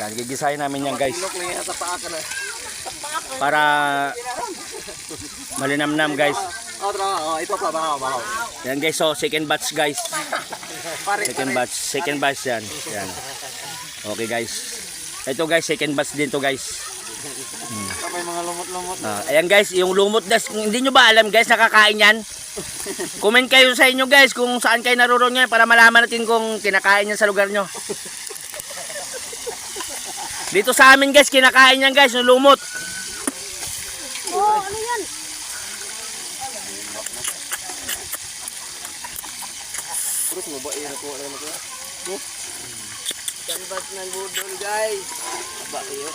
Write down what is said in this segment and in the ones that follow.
Yan, gigisahin namin yan guys. Para malinamnam guys. Ito pa, bahaw. Yan guys, so second batch guys. Second batch yan. Yan. Okay guys. Ito guys, second batch din to guys. May mga lumot-lumot. Ayan guys, yung lumot guys, hindi nyo ba alam guys, nakakain yan? Comment kayo sa inyo guys kung saan kayo naroon yan para malaman natin kung kinakain yan sa lugar nyo. Dito sa amin guys, kinakain yan guys, yung lumot. Oh, ano yan? Terus mo ba iyakuha na ko? Kanbat ng budol guys. Ba iyo?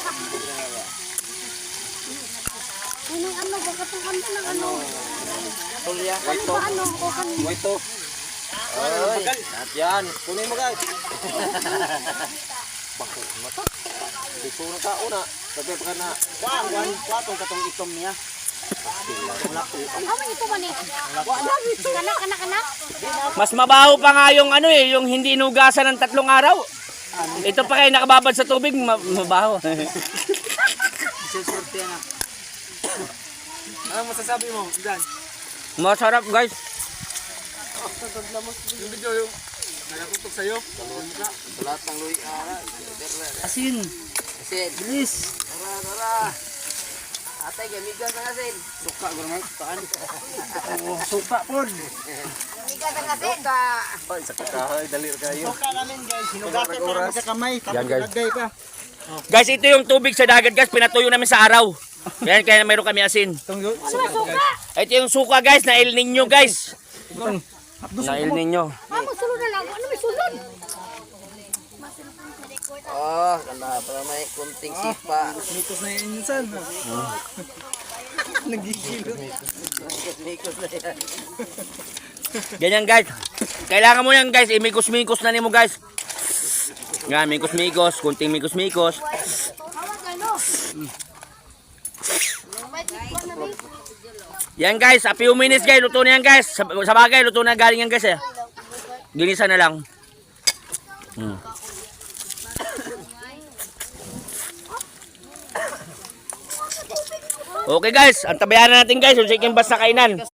Ano, bakit ang kanta ng ano? Tulya. Ano, o kanina? Waito. Oy, at yan. Kunin mo guys. Bako mata. Dito na ka una. Sabi pa na. Wan, kwatong katong itom niya. Ano ito man eh? Kana. Mas mabaho pa nga yung ano eh, yung hindi inugasan ng 3 araw. Ito pa kayo nakababad sa tubig, mabaho. Susurte na. Ano masasabi mo? Dan. Masarap guys. Yung video yung nagatutok sa'yo. Lahat ng luy. Asin. Asin. Bilis. Tara. Atay, gamigas ng asin. Suka, gurman. Paan? Suka po. Migas ang asin. Ay, sa kakahay, dalir kayo. Suka namin guys, hinugatin pa namin sa kamay, Yan, tapos guys. lagay pa. Guys, ito yung tubig sa dagat guys, pinatuyo namin sa araw. Yan, kaya mayroon kami asin. Ano ba suka? Ito yung suka guys, na El Nino guys. Na El Nino. Magsulod na lang. Ano may sulod? Oh, ganda. Para may kunting sipa. Mitos na yan insan. Nagigilot. Mikos na yan. Ganyan guys. Kailangan mo yan guys, imikos-mikos na nimo guys. Yan, mikos-mikos, kunting mikos-mikos. Hawak ano? May tikwan na rin. Yan guys, a few minutes guys, luto na yan guys. Sa bagay, luto na galing yan guys eh. Ginisa na lang. Okay guys, antabayan na natin guys yung chicken bass na kainan.